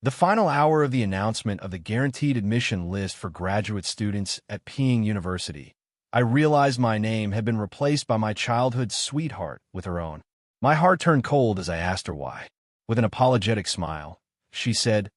The final hour of the announcement of the guaranteed admission list for graduate students at Peking University, I realized my name had been replaced by my childhood sweetheart with her own. My heart turned cold as I asked her why. With an apologetic smile, she said,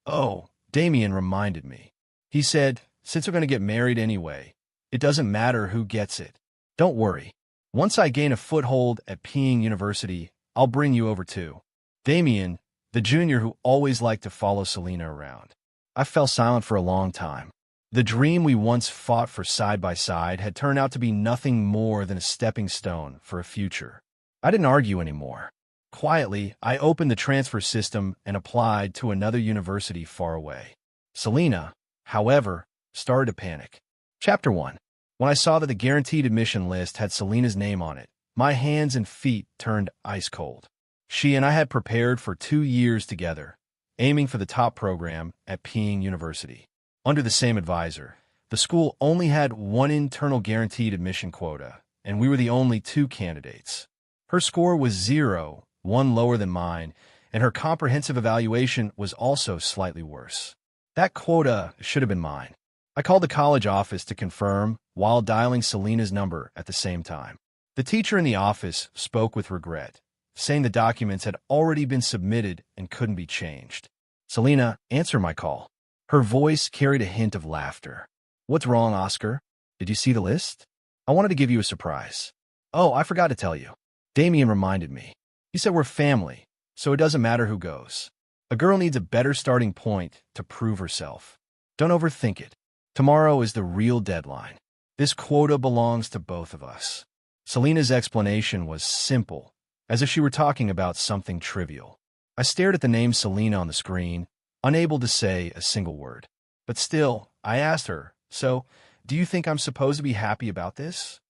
"Oh, Damien reminded me. He said, since we're going to get married anyway, it doesn't matter who gets it. Don't worry. Once I gain a foothold at Peking University, I'll bring you over too." Damien, the junior who always liked to follow Selena around. I fell silent for a long time. The dream we once fought for side by side had turned out to be nothing more than a stepping stone for a future. I didn't argue anymore. Quietly, I opened the transfer system and applied to another university far away. Selena, however, started to panic. Chapter 1. When I saw that the guaranteed admission list had Selena's name on it, my hands and feet turned ice cold. She and I had prepared for 2 years together, aiming for the top program at Peking University. Under the same advisor, the school only had one internal guaranteed admission quota, and we were the only 2 candidates. Her score was 0, 1 lower than mine, and her comprehensive evaluation was also slightly worse. That quota should have been mine. I called the college office to confirm while dialing Selena's number at the same time. The teacher in the office spoke with regret, saying the documents had already been submitted and couldn't be changed. "Selena, answer my call." Her voice carried a hint of laughter. "What's wrong, Oscar? Did you see the list? I wanted to give you a surprise." "Oh, I forgot to tell you." Damien reminded me. "He said we're family, so it doesn't matter who goes. A girl needs a better starting point to prove herself. Don't overthink it. Tomorrow is the real deadline. This quota belongs to both of us." Selena's explanation was simple, as if she were talking about something trivial. I stared at the name Selena on the screen, unable to say a single word. But still, I asked her, "So, do you think I'm supposed to be happy about this?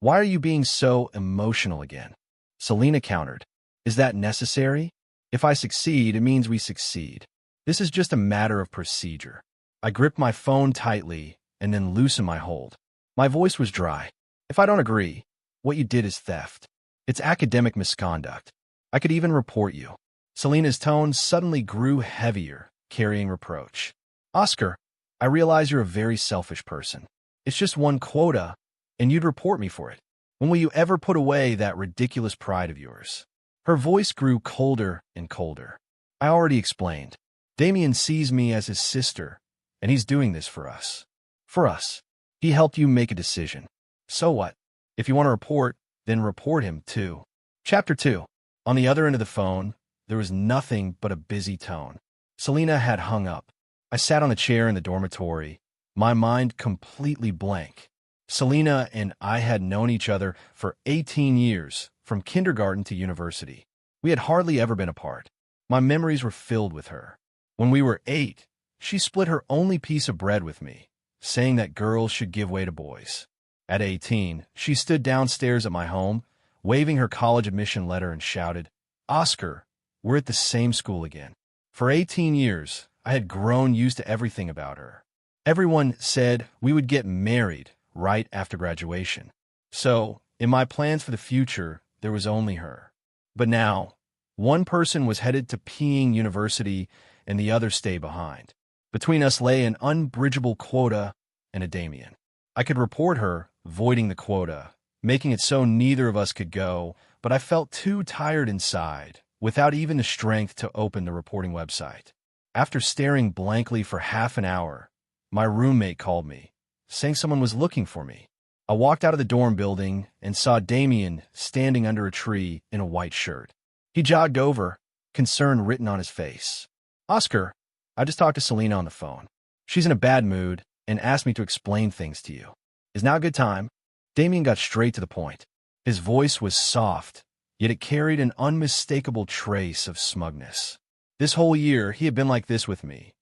Why are you being so emotional again?" Selena countered, "Is that necessary? If I succeed, it means we succeed. This is just a matter of procedure." I gripped my phone tightly and then loosened my hold. My voice was dry. "If I don't agree, what you did is theft. It's academic misconduct. I could even report you." Selena's tone suddenly grew heavier, carrying reproach. "Oscar, I realize you're a very selfish person. It's just one quota, and you'd report me for it. When will you ever put away that ridiculous pride of yours?" Her voice grew colder and colder. "I already explained. Damien sees me as his sister, and he's doing this for us. For us. He helped you make a decision. So what? If you want to report, then report him too." Chapter 2. On the other end of the phone, there was nothing but a busy tone. Selena had hung up. I sat on the chair in the dormitory, my mind completely blank. Selena and I had known each other for 18 years, from kindergarten to university. We had hardly ever been apart. My memories were filled with her. When we were 8, she split her only piece of bread with me, saying that girls should give way to boys. At 18, she stood downstairs at my home, waving her college admission letter and shouted, "Oscar, we're at the same school again." For 18 years, I had grown used to everything about her. Everyone said we would get married right after graduation. So, in my plans for the future, there was only her. But now, one person was headed to Peking University and the other stayed behind. Between us lay an unbridgeable quota and a Damien. I could report her, voiding the quota, making it so neither of us could go, but I felt too tired inside, without even the strength to open the reporting website. After staring blankly for half an hour, my roommate called me, saying someone was looking for me. I walked out of the dorm building and saw Damien standing under a tree in a white shirt. He jogged over, concern written on his face. "Oscar, I just talked to Selena on the phone. She's in a bad mood and asked me to explain things to you. Is now a good time?" Damien got straight to the point. His voice was soft, yet it carried an unmistakable trace of smugness. This whole year, he had been like this with me,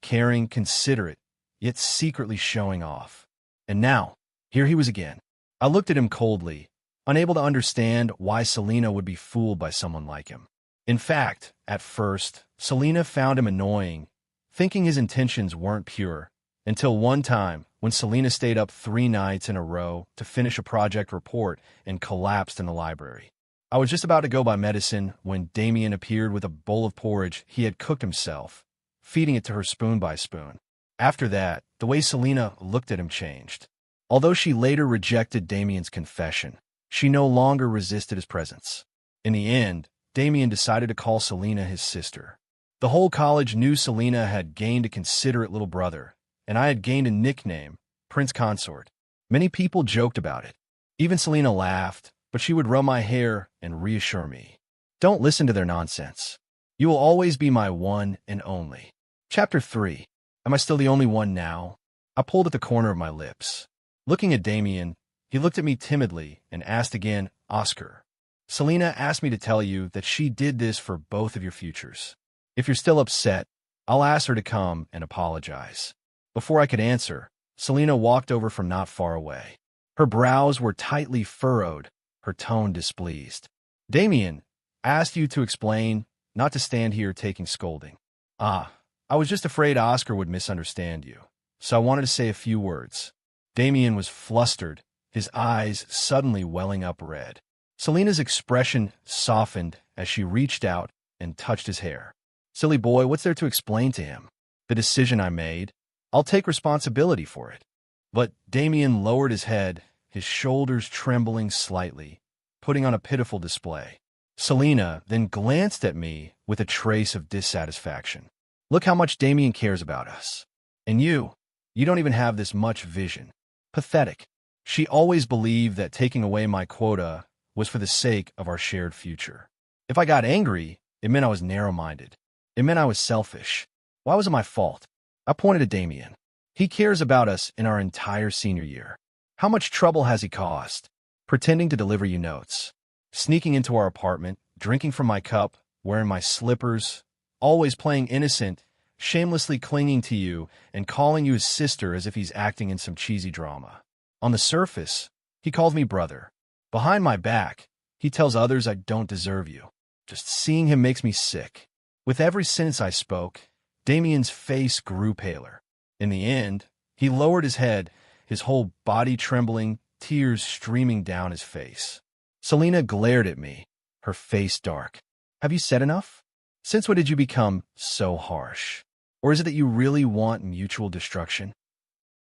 caring, considerate, yet secretly showing off. And now, here he was again. I looked at him coldly, unable to understand why Selena would be fooled by someone like him. In fact, at first, Selena found him annoying, thinking his intentions weren't pure, until one time when Selena stayed up 3 nights in a row to finish a project report and collapsed in the library. I was just about to go buy medicine when Damien appeared with a bowl of porridge he had cooked himself, feeding it to her spoon by spoon. After that, the way Selena looked at him changed. Although she later rejected Damien's confession, she no longer resisted his presence. In the end, Damien decided to call Selena his sister. The whole college knew Selena had gained a considerate little brother, and I had gained a nickname, Prince Consort. Many people joked about it. Even Selena laughed, but she would rub my hair and reassure me. Don't listen to their nonsense. You will always be my one and only. Chapter 3. Am I still the only one now? I pulled at the corner of my lips. Looking at Damien, he looked at me timidly and asked again, Oscar, Selena asked me to tell you that she did this for both of your futures. If you're still upset, I'll ask her to come and apologize. Before I could answer, Selena walked over from not far away. Her brows were tightly furrowed, her tone displeased. Damien, asked you to explain, not to stand here taking scolding. I was just afraid Oscar would misunderstand you, so I wanted to say a few words. Damien was flustered, his eyes suddenly welling up red. Selena's expression softened as she reached out and touched his hair. Silly boy, what's there to explain to him? The decision I made. I'll take responsibility for it. But Damien lowered his head, his shoulders trembling slightly, putting on a pitiful display. Selena then glanced at me with a trace of dissatisfaction. Look how much Damien cares about us. And you don't even have this much vision. Pathetic. She always believed that taking away my quota was for the sake of our shared future. If I got angry, it meant I was narrow-minded. It meant I was selfish. Why was it my fault? I pointed at Damien. He cares about us in our entire senior year. How much trouble has he caused? Pretending to deliver you notes. Sneaking into our apartment, drinking from my cup, wearing my slippers, always playing innocent, shamelessly clinging to you, and calling you his sister as if he's acting in some cheesy drama. On the surface, he calls me brother. Behind my back, he tells others I don't deserve you. Just seeing him makes me sick. With every sentence I spoke, Damien's face grew paler. In the end, he lowered his head, his whole body trembling, tears streaming down his face. Selena glared at me, her face dark. Have you said enough? Since when did you become so harsh? Or is it that you really want mutual destruction?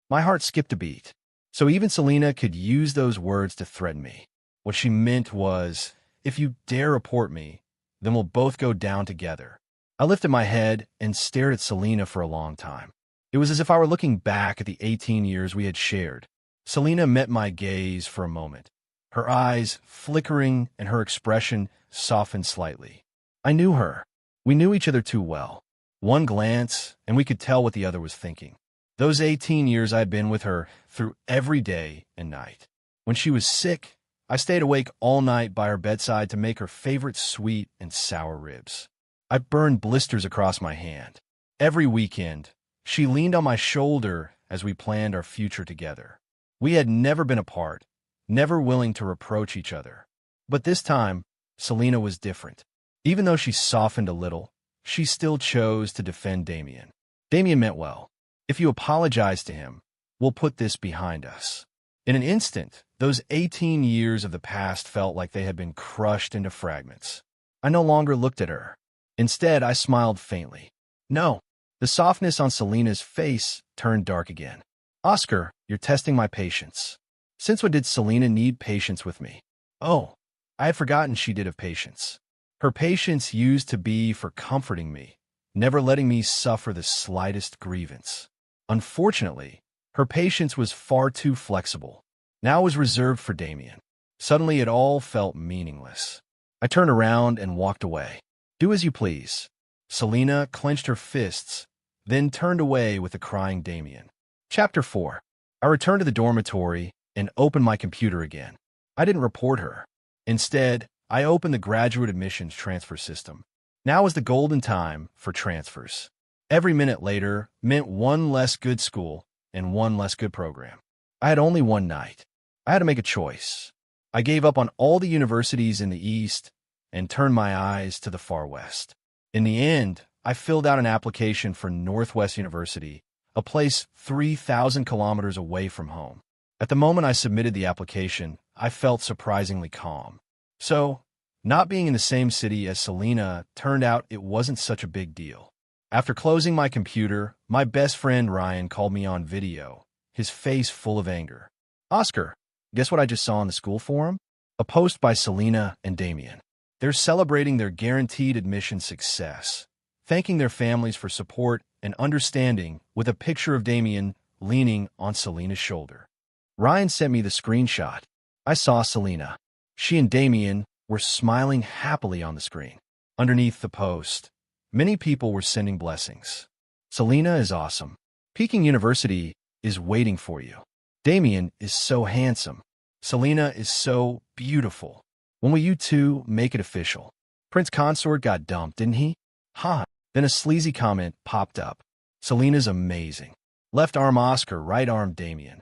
My heart skipped a beat. So even Selena could use those words to threaten me. What she meant was, if you dare report me, then we'll both go down together. I lifted my head and stared at Selena for a long time. It was as if I were looking back at the 18 years we had shared. Selena met my gaze for a moment, her eyes flickering and her expression softened slightly. I knew her. We knew each other too well. One glance, and we could tell what the other was thinking. Those 18 years I had been with her through every day and night. When she was sick, I stayed awake all night by her bedside to make her favorite sweet and sour ribs. I burned blisters across my hand. Every weekend, she leaned on my shoulder as we planned our future together. We had never been apart, never willing to reproach each other. But this time, Selena was different. Even though she softened a little, she still chose to defend Damien. Damien meant well. If you apologize to him, we'll put this behind us. In an instant, those 18 years of the past felt like they had been crushed into fragments. I no longer looked at her. Instead, I smiled faintly. No. The softness on Selena's face turned dark again. Oscar, you're testing my patience. Since when did Selena need patience with me? Oh, I had forgotten she did have patience. Her patience used to be for comforting me, never letting me suffer the slightest grievance. Unfortunately, her patience was far too flexible. Now it was reserved for Damien. Suddenly it all felt meaningless. I turned around and walked away. Do as you please. Selena clenched her fists, then turned away with a crying Damien. Chapter 4. I returned to the dormitory and opened my computer again. I didn't report her. Instead, I opened the graduate admissions transfer system. Now was the golden time for transfers. Every minute later meant one less good school and one less good program. I had only one night. I had to make a choice. I gave up on all the universities in the East and turned my eyes to the far West. In the end, I filled out an application for Northwest University, a place 3,000 kilometers away from home. At the moment I submitted the application, I felt surprisingly calm. So, not being in the same city as Selena turned out it wasn't such a big deal. After closing my computer, my best friend Ryan called me on video, his face full of anger. Oscar, guess what I just saw on the school forum? A post by Selena and Damien. They're celebrating their guaranteed admission success, thanking their families for support and understanding with a picture of Damien leaning on Selena's shoulder. Ryan sent me the screenshot. I saw Selena. She and Damien were smiling happily on the screen. Underneath the post, many people were sending blessings. Selena is awesome. Peking University is waiting for you. Damien is so handsome. Selena is so beautiful. When will you two make it official? Prince Consort got dumped, didn't he? Ha! Then a sleazy comment popped up. Selena's amazing. Left arm Oscar, right arm Damien.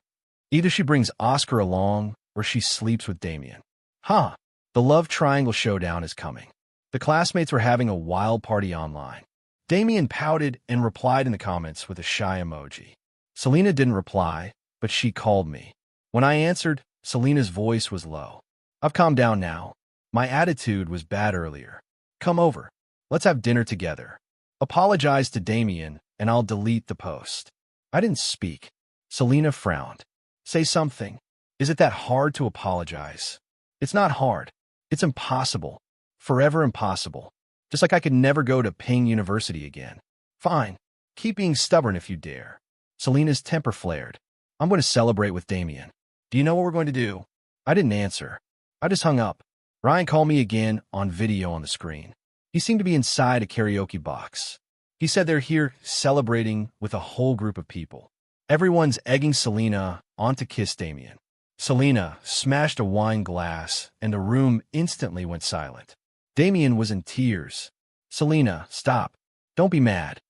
Either she brings Oscar along or she sleeps with Damien. Ha! The love triangle showdown is coming. The classmates were having a wild party online. Damien pouted and replied in the comments with a shy emoji. Selena didn't reply, but she called me. When I answered, Selena's voice was low. I've calmed down now. My attitude was bad earlier. Come over. Let's have dinner together. Apologize to Damien, and I'll delete the post. I didn't speak. Selena frowned. Say something. Is it that hard to apologize? It's not hard. It's impossible. Forever impossible. Just like I could never go to Ping University again. Fine. Keep being stubborn if you dare. Selena's temper flared. I'm going to celebrate with Damien. Do you know what we're going to do? I didn't answer. I just hung up. Ryan called me again on video on the screen. He seemed to be inside a karaoke box. He said they're here celebrating with a whole group of people. Everyone's egging Selena on to kiss Damien. Selena smashed a wine glass, and the room instantly went silent. Damien was in tears. Selena, stop. Don't be mad.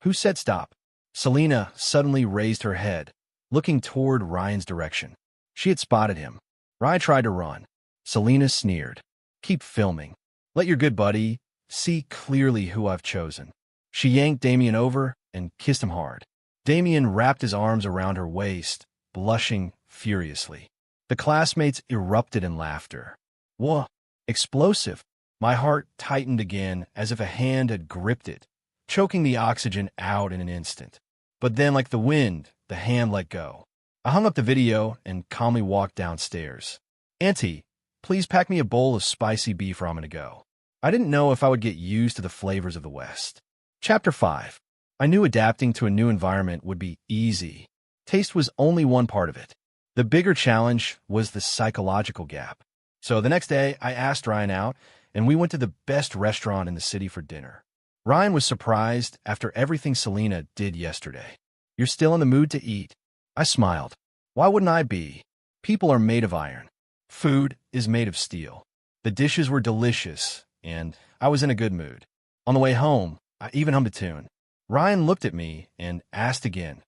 Who said stop? Selena suddenly raised her head, looking toward Ryan's direction. She had spotted him. Ryan tried to run. Selena sneered. Keep filming. Let your good buddy see clearly who I've chosen. She yanked Damien over and kissed him hard. Damien wrapped his arms around her waist, blushing furiously. The classmates erupted in laughter. Whoa! Explosive! My heart tightened again as if a hand had gripped it, choking the oxygen out in an instant. But then, like the wind, the hand let go. I hung up the video and calmly walked downstairs. Auntie, please pack me a bowl of spicy beef ramen to go. I didn't know if I would get used to the flavors of the West. Chapter 5. I knew adapting to a new environment would be easy. Taste was only one part of it. The bigger challenge was the psychological gap. So the next day, I asked Ryan out, and we went to the best restaurant in the city for dinner. Ryan was surprised after everything Selena did yesterday. You're still in the mood to eat. I smiled. Why wouldn't I be? People are made of iron. Food is made of steel. The dishes were delicious, and I was in a good mood. On the way home, I even hummed a tune. Ryan looked at me and asked again,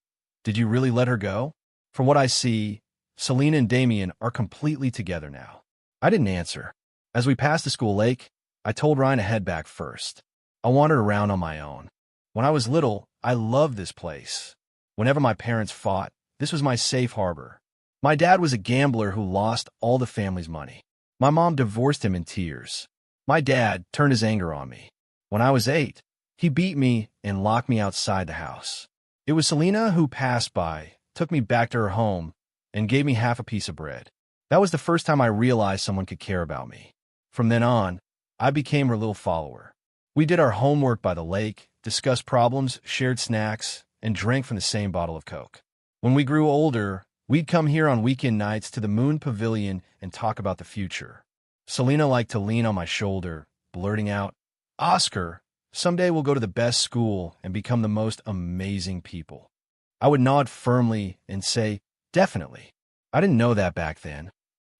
did you really let her go? From what I see, Selena and Damien are completely together now. I didn't answer. As we passed the school lake, I told Ryan to head back first. I wandered around on my own. When I was little, I loved this place. Whenever my parents fought, this was my safe harbor. My dad was a gambler who lost all the family's money. My mom divorced him in tears. My dad turned his anger on me. When I was 8, he beat me and locked me outside the house. It was Selena who passed by, took me back to her home, and gave me half a piece of bread. That was the first time I realized someone could care about me. From then on, I became her little follower. We did our homework by the lake, discussed problems, shared snacks, and drank from the same bottle of Coke. When we grew older, we'd come here on weekend nights to the Moon Pavilion and talk about the future. Selena liked to lean on my shoulder, blurting out, Oscar, someday we'll go to the best school and become the most amazing people. I would nod firmly and say, definitely. I didn't know that back then.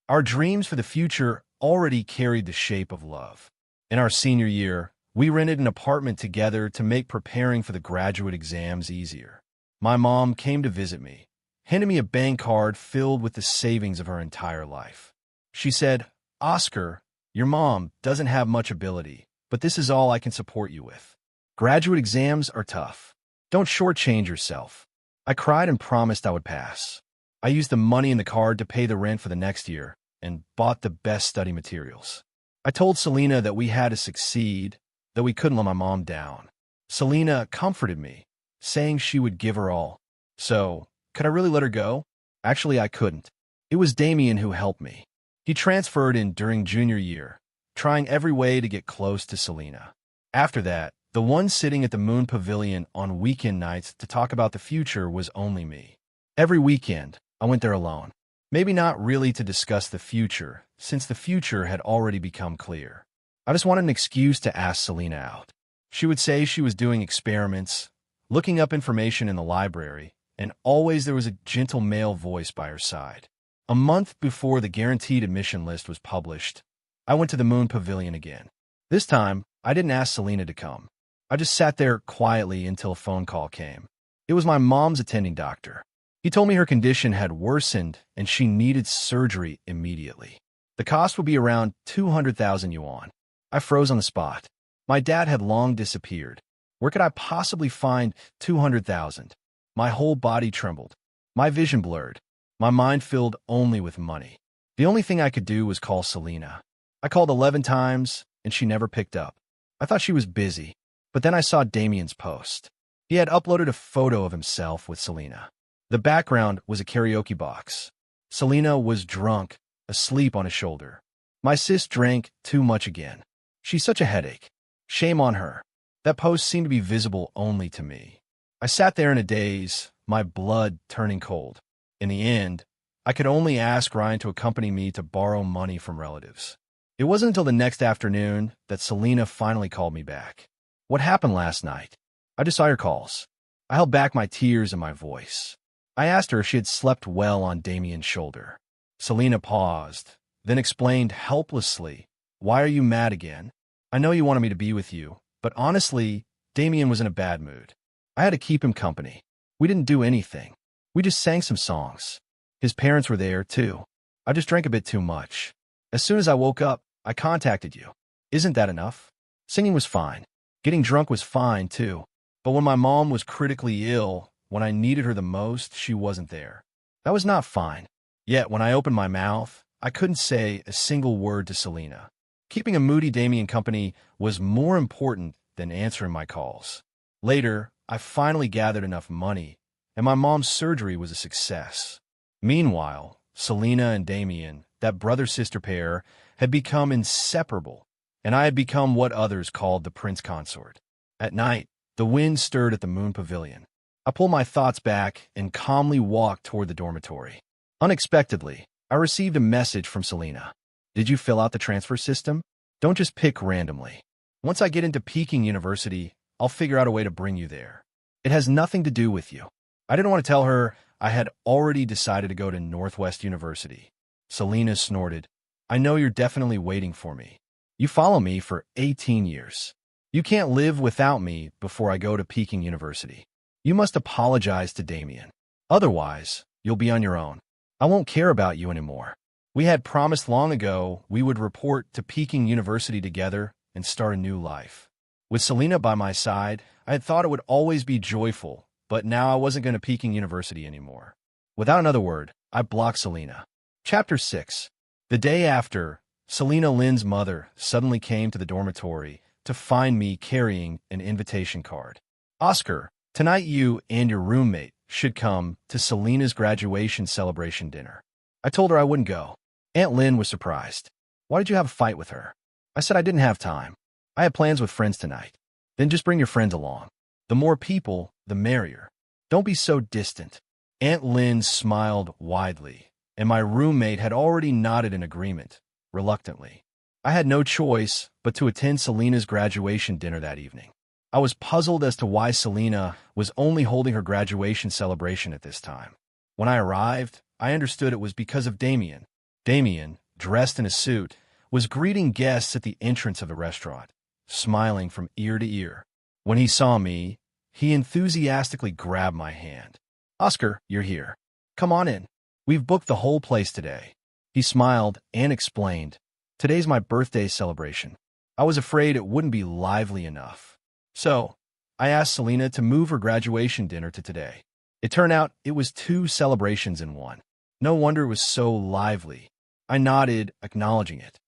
Our dreams for the future already carried the shape of love. In our senior year, we rented an apartment together to make preparing for the graduate exams easier. My mom came to visit me, handed me a bank card filled with the savings of her entire life. She said, Oscar, your mom doesn't have much ability, but this is all I can support you with. Graduate exams are tough. Don't shortchange yourself. I cried and promised I would pass. I used the money in the card to pay the rent for the next year and bought the best study materials. I told Selena that we had to succeed, that we couldn't let my mom down. Selena comforted me, saying she would give her all. So, could I really let her go? Actually, I couldn't. It was Damien who helped me. He transferred in during junior year, trying every way to get close to Selena. After that, the one sitting at the Moon Pavilion on weekend nights to talk about the future was only me. Every weekend, I went there alone. Maybe not really to discuss the future, since the future had already become clear. I just wanted an excuse to ask Selena out. She would say she was doing experiments, looking up information in the library, and always there was a gentle male voice by her side. A month before the guaranteed admission list was published, I went to the Moon Pavilion again. This time, I didn't ask Selena to come. I just sat there quietly until a phone call came. It was my mom's attending doctor. He told me her condition had worsened and she needed surgery immediately. The cost would be around 200,000 yuan. I froze on the spot. My dad had long disappeared. Where could I possibly find 200,000? My whole body trembled. My vision blurred. My mind filled only with money. The only thing I could do was call Selena. I called 11 times, and she never picked up. I thought she was busy, but then I saw Damien's post. He had uploaded a photo of himself with Selena. The background was a karaoke box. Selena was drunk, asleep on his shoulder. My sis drank too much again. She's such a headache. Shame on her. That post seemed to be visible only to me. I sat there in a daze, my blood turning cold. In the end, I could only ask Ryan to accompany me to borrow money from relatives. It wasn't until the next afternoon that Selena finally called me back. What happened last night? I just saw your calls. I held back my tears and my voice. I asked her if she had slept well on Damien's shoulder. Selena paused, then explained helplessly, "Why are you mad again? I know you wanted me to be with you, but honestly, Damien was in a bad mood. I had to keep him company. We didn't do anything. We just sang some songs. His parents were there, too. I just drank a bit too much. As soon as I woke up, I contacted you. Isn't that enough? Singing was fine. Getting drunk was fine, too. But when my mom was critically ill, when I needed her the most, she wasn't there. That was not fine. Yet, when I opened my mouth, I couldn't say a single word to Selena. Keeping a moody Damien company was more important than answering my calls. Later, I finally gathered enough money, and my mom's surgery was a success. Meanwhile, Selena and Damien, that brother-sister pair, had become inseparable, and I had become what others called the prince consort. At night, the wind stirred at the Moon Pavilion. I pulled my thoughts back and calmly walked toward the dormitory. Unexpectedly, I received a message from Selena. "Did you fill out the transfer system? Don't just pick randomly. Once I get into Peking University, I'll figure out a way to bring you there. It has nothing to do with you." I didn't want to tell her I had already decided to go to Northwest University. Selena snorted. "I know you're definitely waiting for me. You follow me for 18 years. You can't live without me before I go to Peking University. You must apologize to Damien. Otherwise, you'll be on your own. I won't care about you anymore. We had promised long ago we would report to Peking University together and start a new life." With Selena by my side, I had thought it would always be joyful, but now I wasn't going to Peking University anymore. Without another word, I blocked Selena. Chapter 6. The day after, Selena Lin's mother suddenly came to the dormitory to find me carrying an invitation card. "Oscar, tonight you and your roommate should come to Selena's graduation celebration dinner." I told her I wouldn't go. Aunt Lin was surprised. "Why did you have a fight with her?" I said I didn't have time. "I had plans with friends tonight." "Then just bring your friends along. The more people, the merrier. Don't be so distant." Aunt Lin smiled widely, and my roommate had already nodded in agreement, reluctantly. I had no choice but to attend Selena's graduation dinner that evening. I was puzzled as to why Selena was only holding her graduation celebration at this time. When I arrived, I understood it was because of Damien. Damien, dressed in a suit, was greeting guests at the entrance of the restaurant, smiling from ear to ear. When he saw me, he enthusiastically grabbed my hand. "Oscar, you're here. Come on in. We've booked the whole place today." He smiled and explained, "Today's my birthday celebration. I was afraid it wouldn't be lively enough. So, I asked Selena to move her graduation dinner to today. It turned out it was 2 celebrations in one. No wonder it was so lively." I nodded, acknowledging it.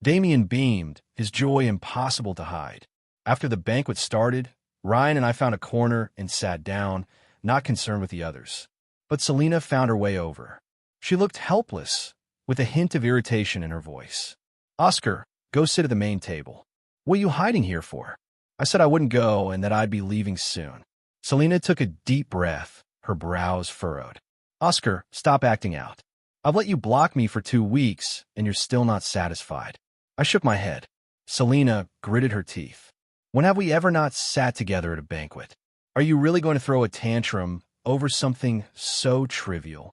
Damien beamed, his joy impossible to hide. After the banquet started, Ryan and I found a corner and sat down, not concerned with the others. But Selena found her way over. She looked helpless, with a hint of irritation in her voice. "Oscar, go sit at the main table." "What are you hiding here for?" I said I wouldn't go and that I'd be leaving soon. Selena took a deep breath, her brows furrowed. "Oscar, stop acting out. I've let you block me for 2 weeks, and you're still not satisfied." I shook my head. Selena gritted her teeth. "When have we ever not sat together at a banquet? Are you really going to throw a tantrum over something so trivial?"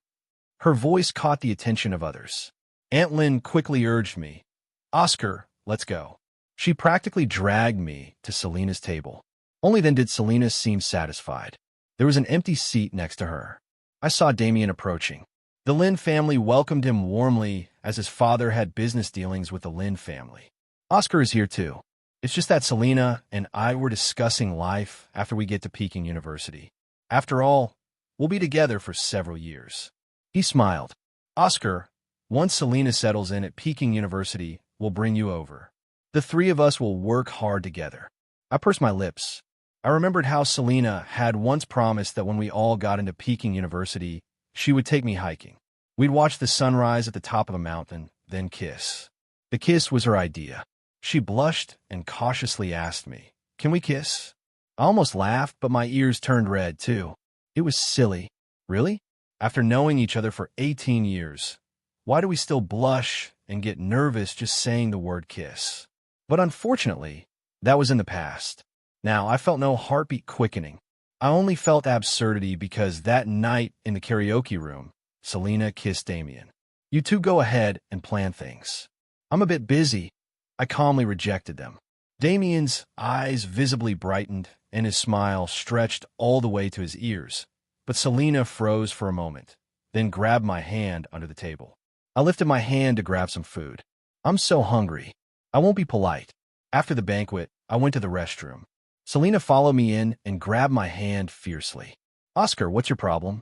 Her voice caught the attention of others. Aunt Lynn quickly urged me. "Oscar, let's go." She practically dragged me to Selena's table. Only then did Selena seem satisfied. There was an empty seat next to her. I saw Damien approaching. The Lynn family welcomed him warmly, as his father had business dealings with the Lynn family. Oscar is here too. It's just that Selena and I were discussing life after we get to Peking University. After all, we'll be together for several years. He smiled. "Oscar, once Selena settles in at Peking University, we'll bring you over. The 3 of us will work hard together." I pursed my lips. I remembered how Selena had once promised that when we all got into Peking University, she would take me hiking. We'd watch the sunrise at the top of a mountain, then kiss. The kiss was her idea. She blushed and cautiously asked me, "Can we kiss?" I almost laughed, but my ears turned red, too. It was silly. Really? After knowing each other for 18 years, why do we still blush and get nervous just saying the word kiss? But unfortunately, that was in the past. Now, I felt no heartbeat quickening. I only felt absurdity because that night in the karaoke room, Selena kissed Damien. "You two go ahead and plan things. I'm a bit busy." I calmly rejected them. Damien's eyes visibly brightened, and his smile stretched all the way to his ears. But Selena froze for a moment, then grabbed my hand under the table. I lifted my hand to grab some food. "I'm so hungry. I won't be polite." After the banquet, I went to the restroom. Selena followed me in and grabbed my hand fiercely. "Oscar, what's your problem?"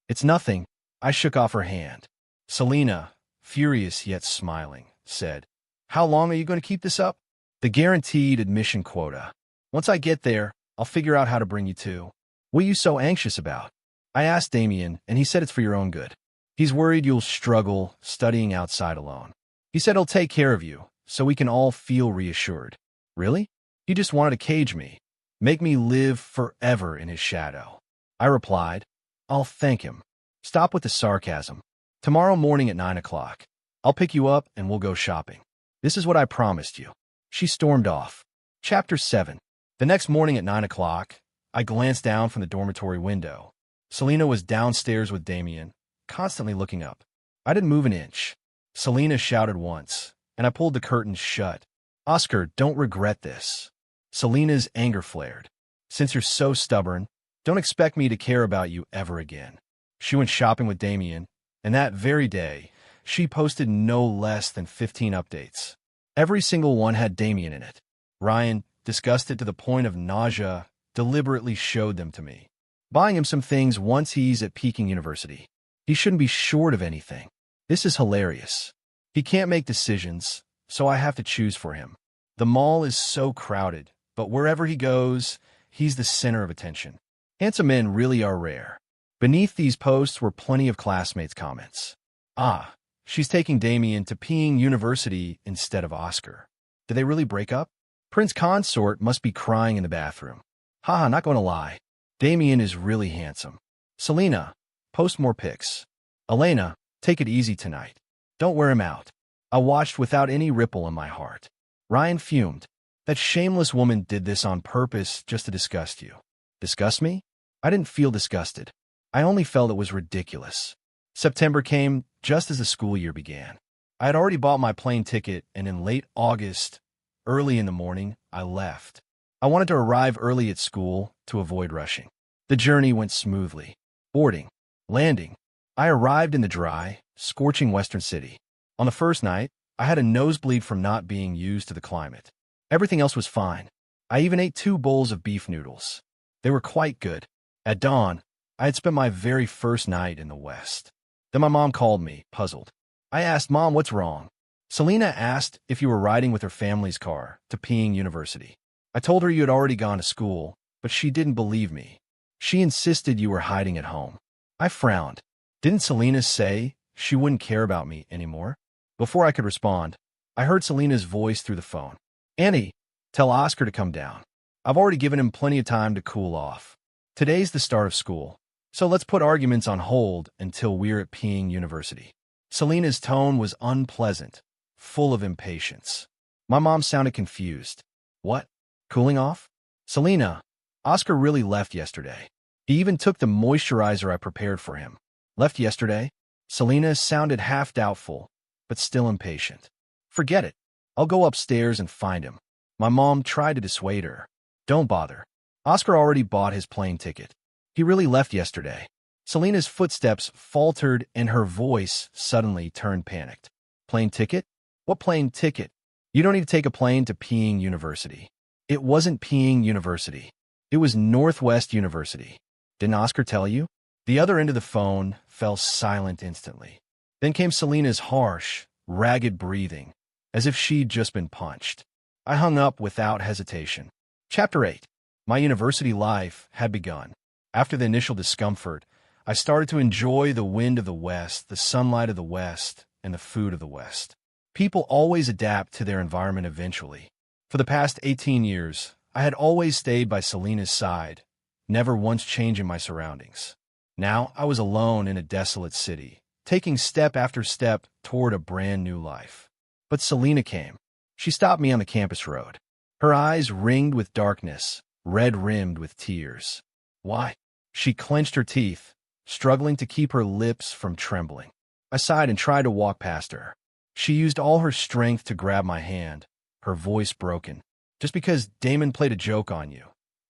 "It's nothing." I shook off her hand. Selena, furious yet smiling, said, "How long are you going to keep this up?" "The guaranteed admission quota. Once I get there, I'll figure out how to bring you too." "What are you so anxious about?" I asked Damien, and he said it's for your own good. He's worried you'll struggle studying outside alone. He said he'll take care of you, so we can all feel reassured. Really? He just wanted to cage me, make me live forever in his shadow. I replied, "I'll thank him." "Stop with the sarcasm. Tomorrow morning at 9 o'clock. I'll pick you up and we'll go shopping. This is what I promised you." She stormed off. Chapter 7. The next morning at 9 o'clock, I glanced down from the dormitory window. Selena was downstairs with Damien, constantly looking up. I didn't move an inch. Selena shouted once, and I pulled the curtains shut. "Oscar, don't regret this." Selena's anger flared. "Since you're so stubborn, don't expect me to care about you ever again." She went shopping with Damien, and that very day, she posted no less than 15 updates. Every single one had Damien in it. Ryan, disgusted to the point of nausea, deliberately showed them to me. Buying him some things once he's at Peking University. He shouldn't be short of anything. This is hilarious. He can't make decisions, so I have to choose for him. The mall is so crowded, but wherever he goes, he's the center of attention. Handsome men really are rare. Beneath these posts were plenty of classmates' comments. "Ah, she's taking Damien to Peking University instead of Oscar. Did they really break up? Prince Consort must be crying in the bathroom. Haha, not going to lie. Damien is really handsome. Selena, post more pics. Elena, take it easy tonight. Don't wear him out." I watched without any ripple in my heart. Ryan fumed. "That shameless woman did this on purpose just to disgust you." Disgust me? I didn't feel disgusted. I only felt it was ridiculous. September came just as the school year began. I had already bought my plane ticket, and in late August, early in the morning, I left. I wanted to arrive early at school to avoid rushing. The journey went smoothly. Boarding, landing. I arrived in the dry, scorching western city. On the first night, I had a nosebleed from not being used to the climate. Everything else was fine. I even ate 2 bowls of beef noodles. They were quite good. At dawn, I had spent my very first night in the West. Then my mom called me, puzzled. I asked, "Mom, what's wrong?" "Selena asked if you were riding with her family's car to Peking University. I told her you had already gone to school, but she didn't believe me. She insisted you were hiding at home. I frowned. Didn't Selena say she wouldn't care about me anymore? Before I could respond, I heard Selena's voice through the phone. Annie, tell Oscar to come down. I've already given him plenty of time to cool off. Today's the start of school, so let's put arguments on hold until we're at Peking University. Selena's tone was unpleasant, full of impatience. My mom sounded confused. What? Cooling off? Selena, Oscar really left yesterday. He even took the moisturizer I prepared for him. Left yesterday? Selena sounded half doubtful, but still impatient. Forget it. I'll go upstairs and find him. My mom tried to dissuade her. Don't bother. Oscar already bought his plane ticket. He really left yesterday. Selena's footsteps faltered and her voice suddenly turned panicked. Plane ticket? What plane ticket? You don't need to take a plane to Peking University. It wasn't Peking University. It was Northwest University. Didn't Oscar tell you? The other end of the phone fell silent instantly. Then came Selena's harsh, ragged breathing, as if she'd just been punched. I hung up without hesitation. Chapter 8. My university life had begun. After the initial discomfort, I started to enjoy the wind of the West, the sunlight of the West, and the food of the West. People always adapt to their environment eventually. For the past 18 years, I had always stayed by Selena's side, never once changing my surroundings. Now I was alone in a desolate city, taking step after step toward a brand new life. But Selena came. She stopped me on the campus road. Her eyes ringed with darkness, red-rimmed with tears. Why? She clenched her teeth, struggling to keep her lips from trembling. I sighed and tried to walk past her. She used all her strength to grab my hand, her voice broken. Just because Damon played a joke on you,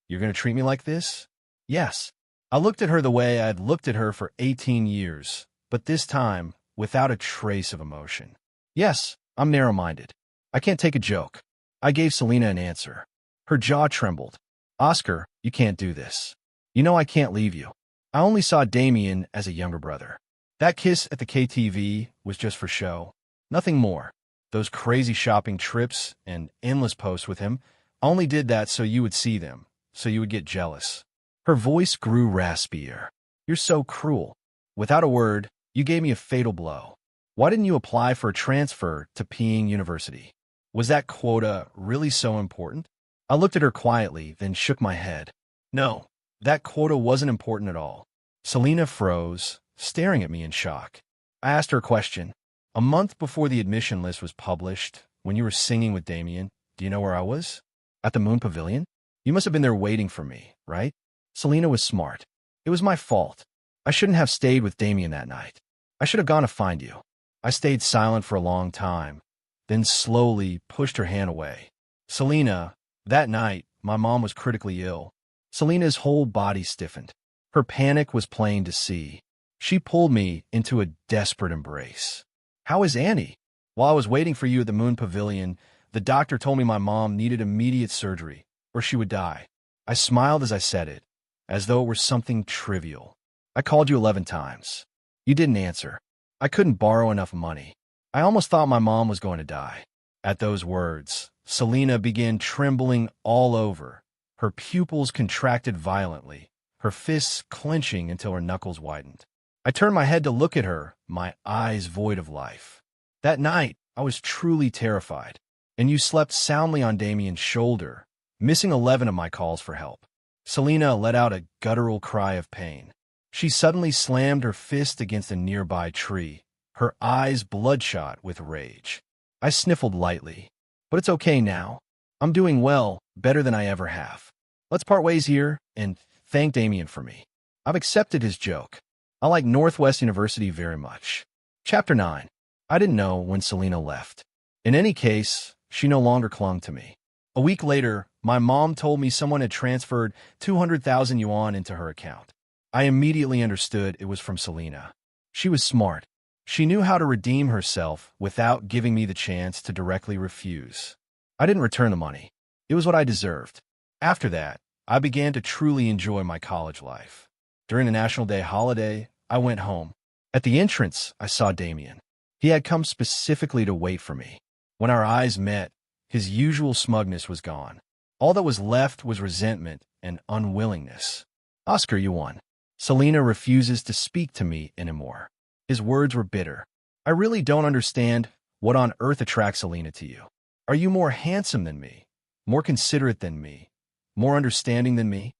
you're going to treat me like this? Yes. I looked at her the way I had looked at her for 18 years, but this time without a trace of emotion. Yes, I'm narrow-minded. I can't take a joke. I gave Selena an answer. Her jaw trembled. Oscar, you can't do this. You know I can't leave you. I only saw Damien as a younger brother. That kiss at the KTV was just for show. Nothing more. Those crazy shopping trips and endless posts with him, I only did that so you would see them, so you would get jealous. Her voice grew raspier. You're so cruel. Without a word, you gave me a fatal blow. Why didn't you apply for a transfer to Peking University? Was that quota really so important? I looked at her quietly, then shook my head. No, that quota wasn't important at all. Selena froze, staring at me in shock. I asked her a question. A month before the admission list was published, when you were singing with Damien, do you know where I was? At the Moon Pavilion? You must have been there waiting for me, right? Selena was smart. It was my fault. I shouldn't have stayed with Damien that night. I should have gone to find you. I stayed silent for a long time, then slowly pushed her hand away. Selena, that night, my mom was critically ill. Selena's whole body stiffened. Her panic was plain to see. She pulled me into a desperate embrace. How is Annie? While I was waiting for you at the Moon Pavilion, the doctor told me my mom needed immediate surgery, or she would die. I smiled as I said it, as though it were something trivial. I called you 11 times. You didn't answer. I couldn't borrow enough money. I almost thought my mom was going to die. At those words, Selena began trembling all over. Her pupils contracted violently, her fists clenching until her knuckles widened. I turned my head to look at her, my eyes void of life. That night, I was truly terrified, and you slept soundly on Damien's shoulder, missing 11 of my calls for help. Selena let out a guttural cry of pain. She suddenly slammed her fist against a nearby tree, her eyes bloodshot with rage. I sniffled lightly. But it's okay now. I'm doing well, better than I ever have. Let's part ways here, and thank Damien for me. I've accepted his joke. I like Northwest University very much. Chapter 9. I didn't know when Selena left. In any case, she no longer clung to me. A week later, my mom told me someone had transferred 200,000 yuan into her account. I immediately understood it was from Selena. She was smart. She knew how to redeem herself without giving me the chance to directly refuse. I didn't return the money. It was what I deserved. After that, I began to truly enjoy my college life. During the National Day holiday, I went home. At the entrance, I saw Damien. He had come specifically to wait for me. When our eyes met, his usual smugness was gone. All that was left was resentment and unwillingness. Oscar, you won. Selena refuses to speak to me anymore. His words were bitter. I really don't understand what on earth attracts Selena to you. Are you more handsome than me? More considerate than me? More understanding than me?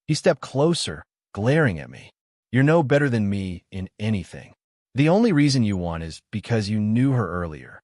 He stepped closer, glaring at me. You're no better than me in anything. The only reason you won is because you knew her earlier.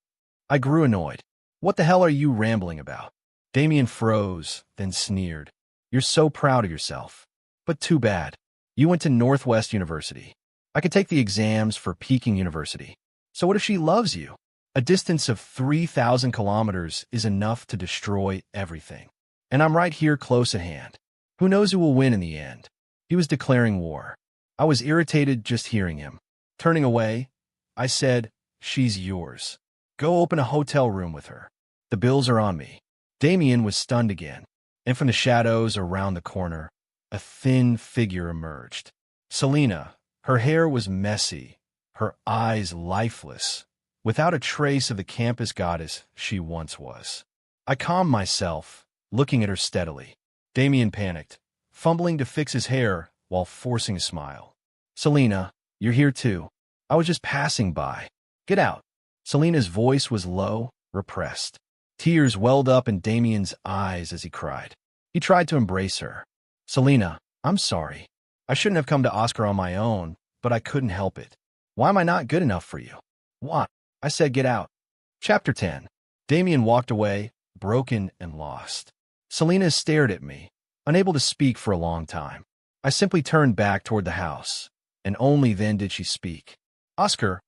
I grew annoyed. What the hell are you rambling about? Damien froze, then sneered. You're so proud of yourself. But too bad. You went to Northwest University. I could take the exams for Peking University. So what if she loves you? A distance of 3,000 kilometers is enough to destroy everything. And I'm right here close at hand. Who knows who will win in the end? He was declaring war. I was irritated just hearing him. Turning away, I said, she's yours. Go open a hotel room with her. The bills are on me. Damien was stunned again, and from the shadows around the corner, a thin figure emerged. Selena. Her hair was messy, her eyes lifeless, without a trace of the campus goddess she once was. I calmed myself, looking at her steadily. Damien panicked, fumbling to fix his hair while forcing a smile. Selena, you're here too. I was just passing by. Get out. Selena's voice was low, repressed. Tears welled up in Damien's eyes as he cried. He tried to embrace her. Selena, I'm sorry. I shouldn't have come to Oscar on my own, but I couldn't help it. Why am I not good enough for you? What? I said get out. Chapter 10. Damien walked away, broken and lost. Selena stared at me, unable to speak for a long time. I simply turned back toward the house, and only then did she speak. Oscar,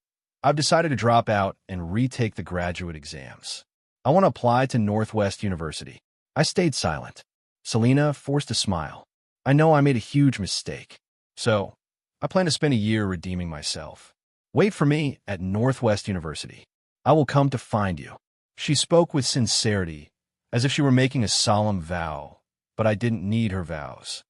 I've decided to drop out and retake the graduate exams. I want to apply to Northwest University. I stayed silent. Selena forced a smile. I know I made a huge mistake. So, I plan to spend a year redeeming myself. Wait for me at Northwest University. I will come to find you. She spoke with sincerity, as if she were making a solemn vow, but I didn't need her vows.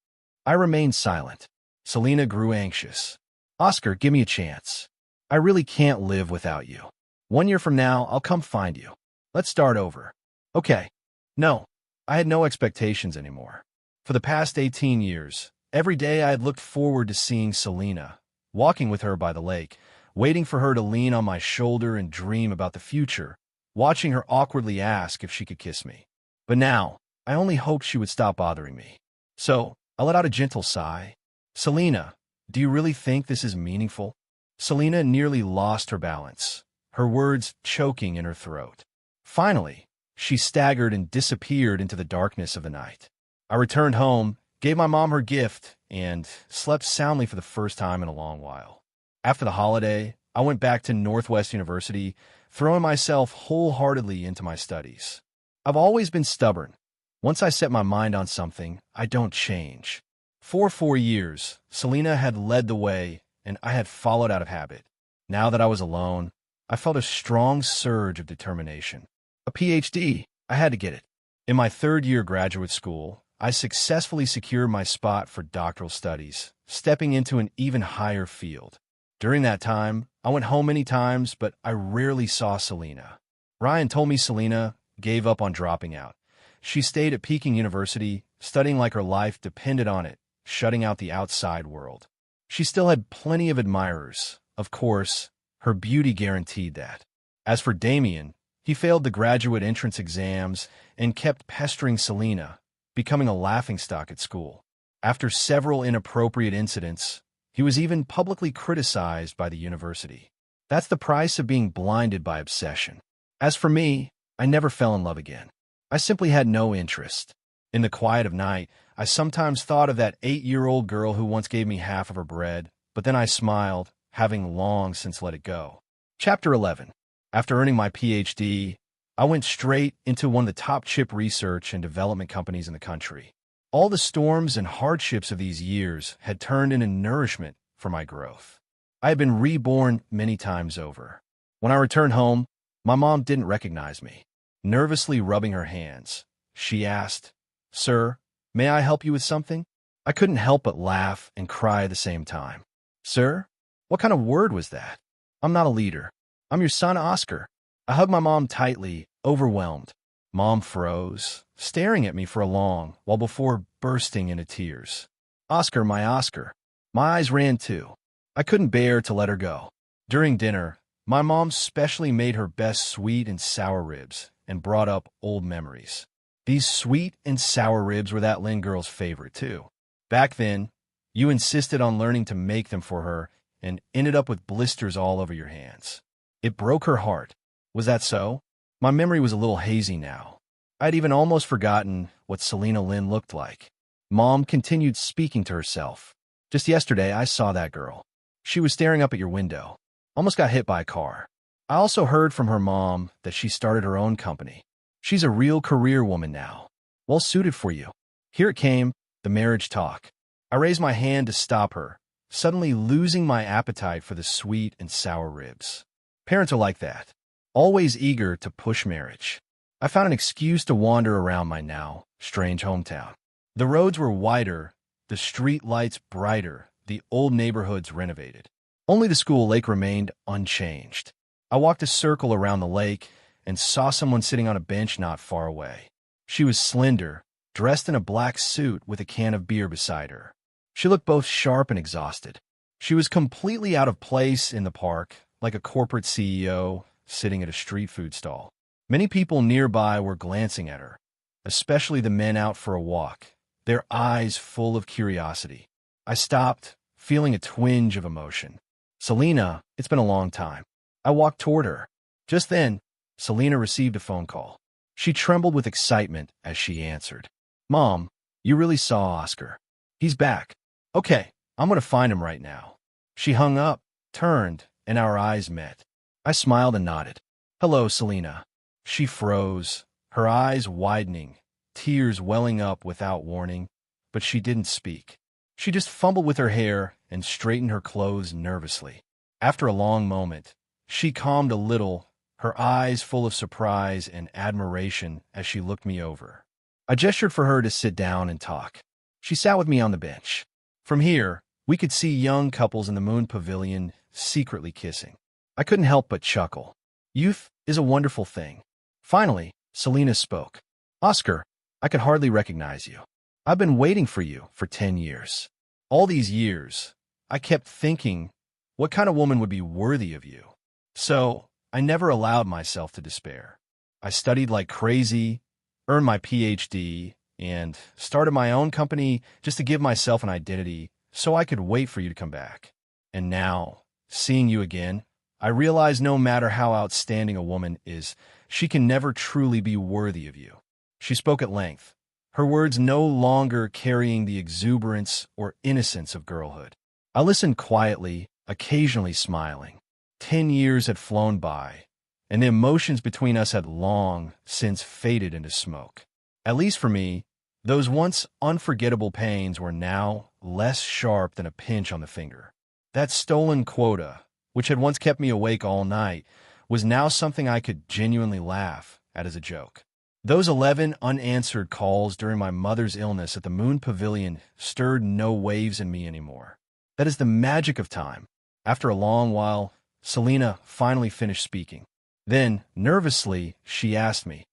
I remained silent. Selena grew anxious. Oscar, give me a chance. I really can't live without you. 1 year from now, I'll come find you. Let's start over. Okay. No, I had no expectations anymore. For the past 18 years, every day I had looked forward to seeing Selena, walking with her by the lake, waiting for her to lean on my shoulder and dream about the future, watching her awkwardly ask if she could kiss me. But now, I only hoped she would stop bothering me. So, I let out a gentle sigh. Selena, do you really think this is meaningful? Selena nearly lost her balance, her words choking in her throat. Finally, she staggered and disappeared into the darkness of the night. I returned home, gave my mom her gift, and slept soundly for the first time in a long while. After the holiday, I went back to Northwest University, throwing myself wholeheartedly into my studies. I've always been stubborn. Once I set my mind on something, I don't change. For 4 years, Selena had led the way, and I had followed out of habit. Now that I was alone, I felt a strong surge of determination. A PhD, I had to get it. In my 3rd year graduate school, I successfully secured my spot for doctoral studies, stepping into an even higher field. During that time, I went home many times, but I rarely saw Selena. Ryan told me Selena gave up on dropping out. She stayed at Peking University, studying like her life depended on it, shutting out the outside world. She still had plenty of admirers. Of course, her beauty guaranteed that. As for Damien, he failed the graduate entrance exams and kept pestering Selena, becoming a laughingstock at school. After several inappropriate incidents, he was even publicly criticized by the university. That's the price of being blinded by obsession. As for me, I never fell in love again. I simply had no interest. In the quiet of night, I sometimes thought of that 8-year-old girl who once gave me half of her bread, but then I smiled, having long since let it go. Chapter 11. After earning my PhD, I went straight into one of the top chip research and development companies in the country. All the storms and hardships of these years had turned into nourishment for my growth. I had been reborn many times over. When I returned home, my mom didn't recognize me. Nervously rubbing her hands, she asked, "Sir, may I help you with something?" I couldn't help but laugh and cry at the same time. Sir? What kind of word was that? I'm not a leader. I'm your son, Oscar. I hugged my mom tightly, overwhelmed. Mom froze, staring at me for a long while before bursting into tears. Oscar, my Oscar. My eyes ran too. I couldn't bear to let her go. During dinner, my mom specially made her best sweet and sour ribs and brought up old memories. These sweet and sour ribs were that Lynn girl's favorite too. Back then, you insisted on learning to make them for her and ended up with blisters all over your hands. It broke her heart. Was that so? My memory was a little hazy now. I'd even almost forgotten what Selena Lynn looked like. Mom continued speaking to herself. Just yesterday, I saw that girl. She was staring up at your window. Almost got hit by a car. I also heard from her mom that she started her own company. She's a real career woman now. Well suited for you. Here it came, the marriage talk. I raised my hand to stop her, suddenly losing my appetite for the sweet and sour ribs. Parents are like that, always eager to push marriage. I found an excuse to wander around my now strange hometown. The roads were wider, the street lights brighter, the old neighborhoods renovated. Only the school lake remained unchanged. I walked a circle around the lake and saw someone sitting on a bench not far away. She was slender, dressed in a black suit with a can of beer beside her. She looked both sharp and exhausted. She was completely out of place in the park, like a corporate CEO sitting at a street food stall. Many people nearby were glancing at her, especially the men out for a walk, their eyes full of curiosity. I stopped, feeling a twinge of emotion. Selena, it's been a long time. I walked toward her. Just then, Selena received a phone call. She trembled with excitement as she answered. Mom, you really saw Oscar. He's back. Okay, I'm going to find him right now. She hung up, turned, and our eyes met. I smiled and nodded. Hello, Selena. She froze, her eyes widening, tears welling up without warning, but she didn't speak. She just fumbled with her hair and straightened her clothes nervously. After a long moment, she calmed a little, her eyes full of surprise and admiration as she looked me over. I gestured for her to sit down and talk. She sat with me on the bench. From here, we could see young couples in the Moon Pavilion secretly kissing. I couldn't help but chuckle. Youth is a wonderful thing. Finally, Selena spoke. Oscar, I could hardly recognize you. I've been waiting for you for 10 years. All these years, I kept thinking, what kind of woman would be worthy of you? So, I never allowed myself to despair. I studied like crazy, earned my PhD, and started my own company just to give myself an identity so I could wait for you to come back. And now, seeing you again, I realize no matter how outstanding a woman is, she can never truly be worthy of you. She spoke at length, her words no longer carrying the exuberance or innocence of girlhood. I listened quietly, occasionally smiling. 10 years had flown by, and the emotions between us had long since faded into smoke. At least for me, those once unforgettable pains were now less sharp than a pinch on the finger. That stolen quota, which had once kept me awake all night, was now something I could genuinely laugh at as a joke. Those 11 unanswered calls during my mother's illness at the Moon Pavilion stirred no waves in me anymore. That is the magic of time. After a long while, Selena finally finished speaking. Then, nervously, she asked me,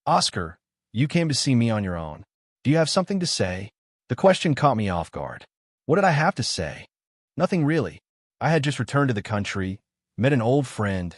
Oscar, you came to see me on your own. Do you have something to say? The question caught me off guard. What did I have to say? Nothing really. I had just returned to the country, met an old friend,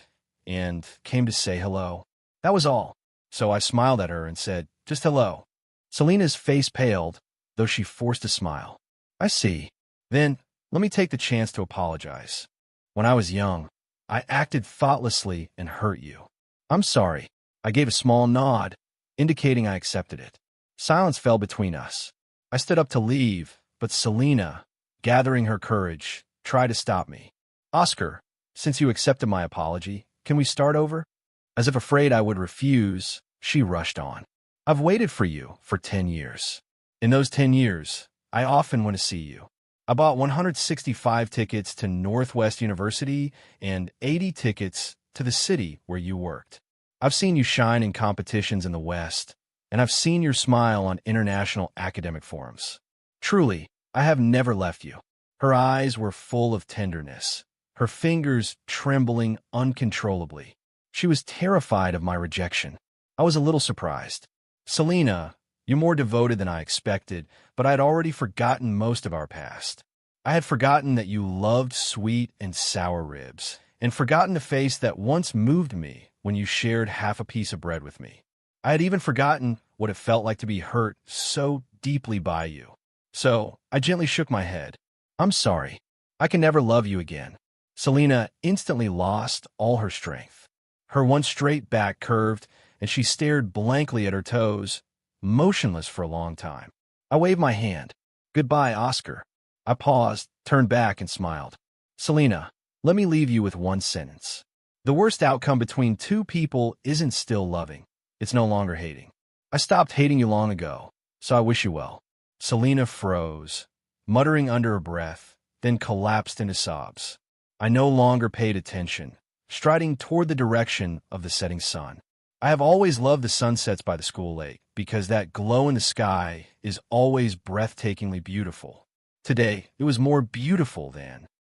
and came to say hello. That was all. So I smiled at her and said, just hello. Selena's face paled, though she forced a smile. I see. Then, let me take the chance to apologize. When I was young, I acted thoughtlessly and hurt you. I'm sorry. I gave a small nod, indicating I accepted it. Silence fell between us. I stood up to leave, but Selena, gathering her courage, tried to stop me. Oscar, since you accepted my apology, can we start over? As if afraid I would refuse, she rushed on. I've waited for you for 10 years. In those 10 years, I often went to see you. I bought 165 tickets to Northwest University and 80 tickets to the city where you worked. I've seen you shine in competitions in the West, and I've seen your smile on international academic forums. Truly, I have never left you. Her eyes were full of tenderness, her fingers trembling uncontrollably. She was terrified of my rejection. I was a little surprised. Selena, you're more devoted than I expected, but I had already forgotten most of our past. I had forgotten that you loved sweet and sour ribs, and forgotten a face that once moved me when you shared half a piece of bread with me. I had even forgotten what it felt like to be hurt so deeply by you. So I gently shook my head. I'm sorry. I can never love you again. Selena instantly lost all her strength. Her one straight back curved, and she stared blankly at her toes, motionless for a long time. I waved my hand. Goodbye, Oscar. I paused, turned back, and smiled. Selena, let me leave you with one sentence. The worst outcome between two people isn't still loving. It's no longer hating. I stopped hating you long ago, so I wish you well. Selena froze, muttering under her breath, then collapsed into sobs. I no longer paid attention, striding toward the direction of the setting sun. I have always loved the sunsets by the school lake because that glow in the sky is always breathtakingly beautiful. Today, it was more beautiful than